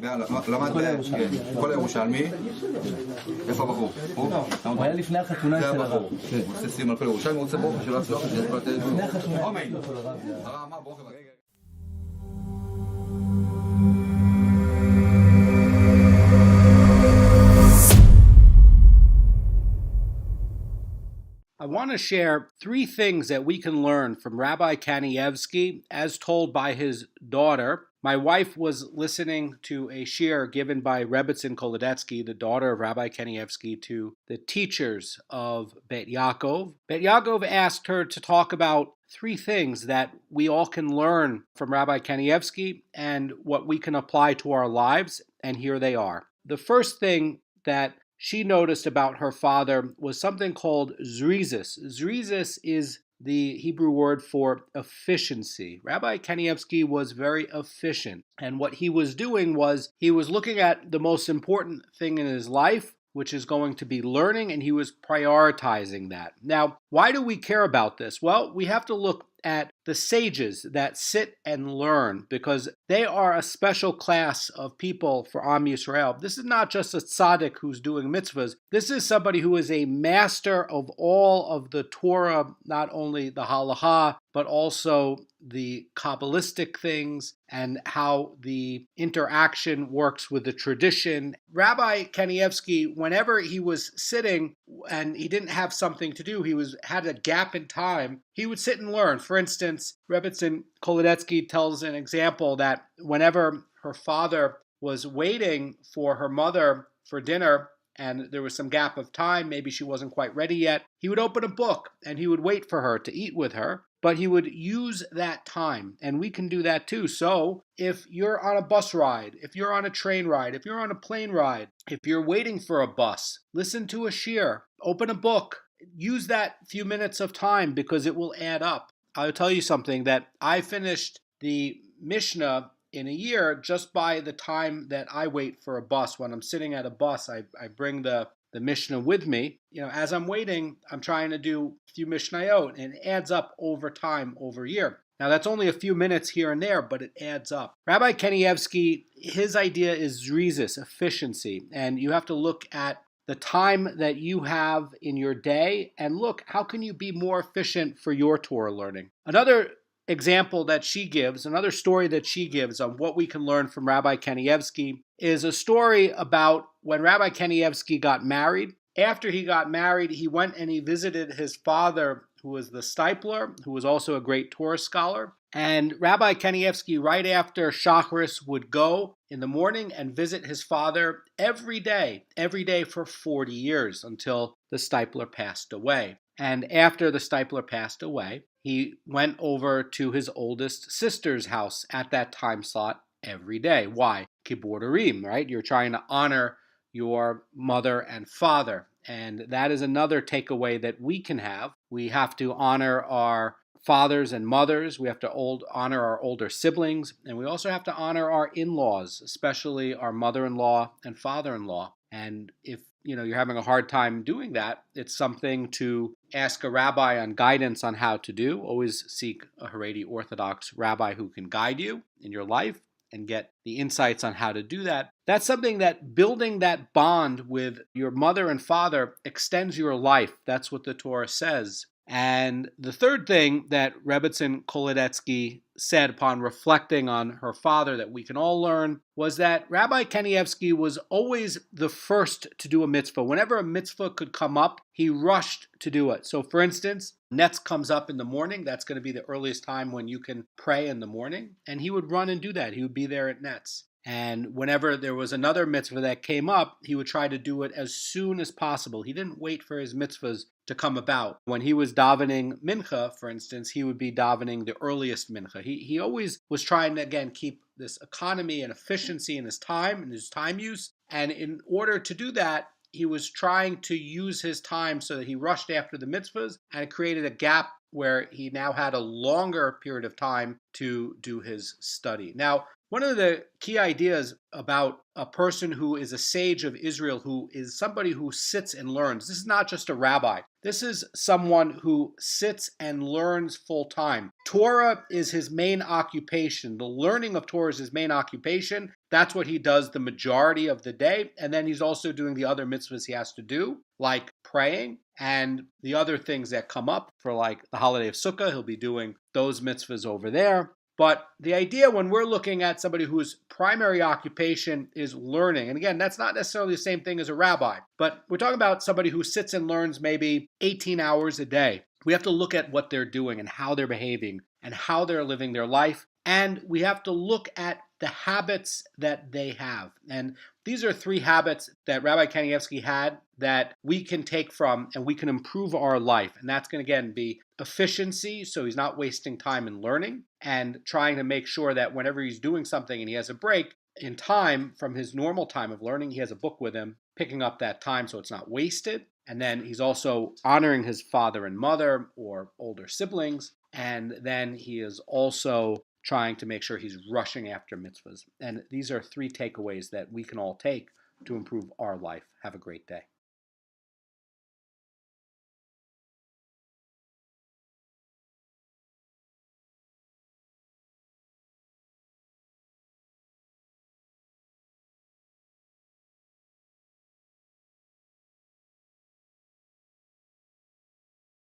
למד כל הירושלמי. איפה הבחור? הוא היה לפני החתונה של הרב. הוא עושה סיום על כל ירושלמי, הוא רוצה ברוך שלא הצלוח שזה כל הטלפון. לפני החתונה. הרב, מה ברוך? I want to share 3 things that we can learn from Rabbi Kanievsky as told by his daughter. My wife was listening to a shiur given by Rebbetzin Kolodetsky, the daughter of Rabbi Kanievsky, to the teachers of Bet Yaakov. Bet Yaakov asked her to talk about 3 things that we all can learn from Rabbi Kanievsky and what we can apply to our lives, and here they are. The first thing that she noticed about her father was something called zrizis. Zrizis is the Hebrew word for efficiency. Rabbi Kanievsky was very efficient, and what he was doing was he was looking at the most important thing in his life, which is going to be learning, and he was prioritizing that. Now, why do we care about this? Well, we have to look at the sages that sit and learn, because they are a special class of people for Am Yisrael. This is not just a tzaddik who's doing mitzvahs. This is somebody who is a master of all of the Torah, not only the halacha, but also the Kabbalistic things and how the interaction works with the tradition. Rabbi Kanievsky, whenever he was sitting and he didn't have something to do, had a gap in time, he would sit and learn. For instance, Rebbetzin Kolodetsky tells an example that whenever her father was waiting for her mother for dinner, and there was some gap of time, maybe she wasn't quite ready yet, he would open a book and he would wait for her to eat with her, but he would use that time, and we can do that too. So if you're on a bus ride, if you're on a train ride, if you're on a plane ride, if you're waiting for a bus, listen to a shiur, open a book, use that few minutes of time because it will add up. I'll tell you something, that I finished the Mishnah in a year just by the time that I wait for a bus. When I'm sitting at a bus, I bring the Mishnah with me. As I'm waiting, I'm trying to do a few Mishnayot, and it adds up over time, over a year. Now, that's only a few minutes here and there, but it adds up. Rabbi Kanievsky, his idea is zrizis, efficiency, and you have to look at the time that you have in your day and look, how can you be more efficient for your Torah learning? Another example that she gives, another story that she gives on what we can learn from Rabbi Kanievsky is a story about when Rabbi Kanievsky got married. After he got married, he went and he visited his father, who was the stipler, who was also a great Torah scholar. And Rabbi Kanievsky, right after Shacharis, would go in the morning and visit his father every day for 40 years until the stipler passed away. And after the stipler passed away, he went over to his oldest sister's house at that time slot every day. Why? Kibur Urim, right? You're trying to honor your mother and father. And that is another takeaway that we can have. We have to honor our fathers and mothers. We have to honor our older siblings. And we also have to honor our in-laws, especially our mother-in-law and father-in-law. And if you're having a hard time doing that, it's something to ask a rabbi on guidance on how to do. Always seek a Haredi Orthodox rabbi who can guide you in your life and get the insights on how to do that. That's something that building that bond with your mother and father extends your life. That's what the Torah says. And the third thing that Rebbetzin Kolodetsky said upon reflecting on her father that we can all learn was that Rabbi Kanievsky was always the first to do a mitzvah. Whenever a mitzvah could come up, he rushed to do it. So for instance, Netz comes up in the morning. That's going to be the earliest time when you can pray in the morning. And he would run and do that. He would be there at Netz. And whenever there was another mitzvah that came up, he would try to do it as soon as possible. He didn't wait for his mitzvahs to come about. When he was davening mincha, for instance, he would be davening the earliest mincha. He always was trying to, again, keep this economy and efficiency in his time and his time use. And in order to do that, he was trying to use his time so that he rushed after the mitzvahs, and it created a gap where he now had a longer period of time to do his study. Now, one of the key ideas about a person who is a sage of Israel, who is somebody who sits and learns, this is not just a rabbi. This is someone who sits and learns full time. Torah is his main occupation. The learning of Torah is his main occupation. That's what he does the majority of the day. And then he's also doing the other mitzvahs he has to do, like praying and the other things that come up for like the holiday of Sukkah. He'll be doing those mitzvahs over there. But the idea when we're looking at somebody whose primary occupation is learning, and again, that's not necessarily the same thing as a rabbi, but we're talking about somebody who sits and learns maybe 18 hours a day. We have to look at what they're doing and how they're behaving and how they're living their life. And we have to look at the habits that they have. And these are 3 habits that Rabbi Kanievsky had that we can take from and we can improve our life. And that's going to, again, be efficiency, so he's not wasting time in learning, and trying to make sure that whenever he's doing something and he has a break in time from his normal time of learning, he has a book with him, picking up that time so it's not wasted. And then he's also honoring his father and mother or older siblings. And then he is also trying to make sure he's rushing after mitzvahs. And these are 3 takeaways that we can all take to improve our life. Have a great day.